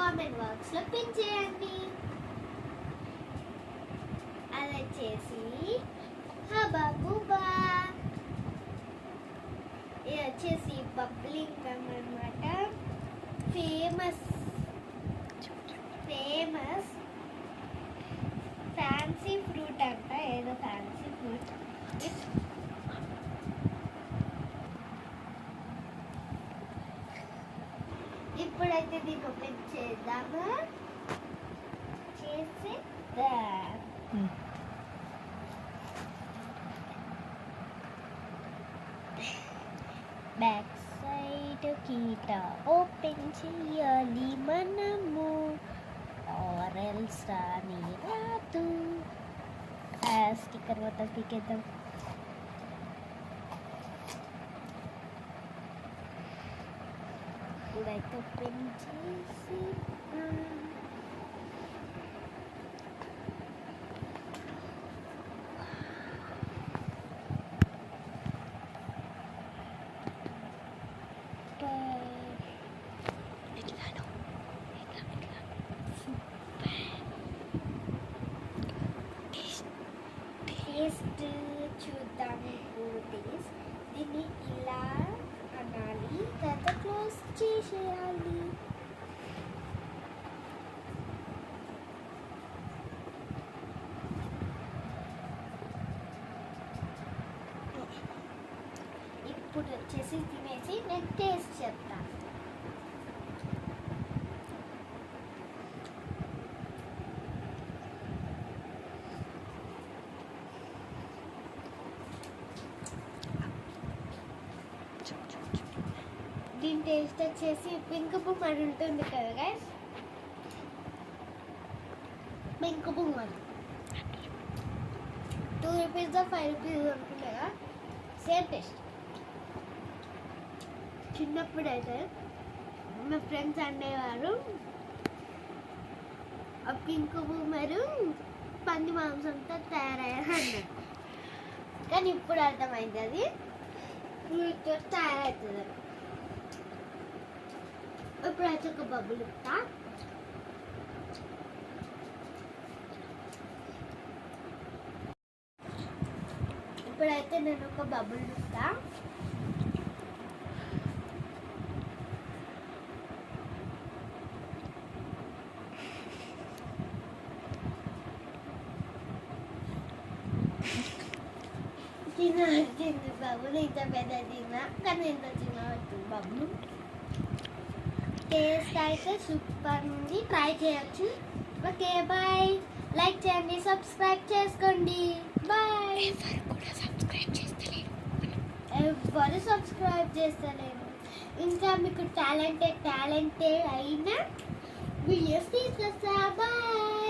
Comment బాక్స్లో pin చేయండి. అది వచ్చేసి హబా బుబా. ఇది వచ్చేసి బబ్లింగ్ గమ్ అన్నమాట. ఫేమస్ ఫ్యాన్సీ ఫ్రూట్ అంట, ఏదో ఫ్యాన్సీ ఫ్రూట్. ఇప్పుడైతే దీన్ని ఓపెన్ చేద్దామా? చేసేద్దాం. బ్యాక్ సైడ్ కీట ఓపెన్ చేయాలి మనము, ఆరెల్స్ రాని రాదు. స్టిక్కర్ మొత్తం పీకేద్దాం. ఇప్పుడైతే ఓపెన్ చేసి టేస్ట్ చూద్దాము. టేస్ట్ దీన్ని ఇలా అనాలి, తర్వాత క్లోజ్ చేసేయాలి. ఇప్పుడు వచ్చేసి తినేసి నేను టేస్ట్ చెప్తాను. దీని టేస్ట్ వచ్చేసి పింక్ బుమ్ అని ఉంటుంది కదా గైస్, పింక్ బుమ్ అని 2 రూపీస్ 5 రూపీస్ ఉంటుంది కదా, సేమ్ టేస్ట్. చిన్నప్పుడు అయితే మా ఫ్రెండ్స్ అనేవారు ఆ పింక్ బూమరు పంది మాంసంతో తయారయ్యారు అన్నారు. కానీ ఇప్పుడు అర్థమైంది అది ఫ్రూట్తో తయారవుతుంది. ఇప్పుడైతే ఒక బబుల్ ఇస్తా. ఇప్పుడైతే నేను ఒక బబుల్ ఇస్తా. చిన్న బబుల్ ఇంత పెద్ద తిన్నా, కానీ ఇంత చిన్న బబుల్. టేస్ట్ అయితే సూపర్ ఉంది, ట్రై చేయొచ్చు. Okay bye. లైక్ చేయండి, సబ్స్క్రైబ్ చేసుకోండి. బాయ్. ఎవరు సబ్స్క్రైబ్ చేస్తలేరు. ఇంకా మీకు టాలెంటెడ్ అయినా వీడియోస్ తీసుకొస్తా. బాయ్.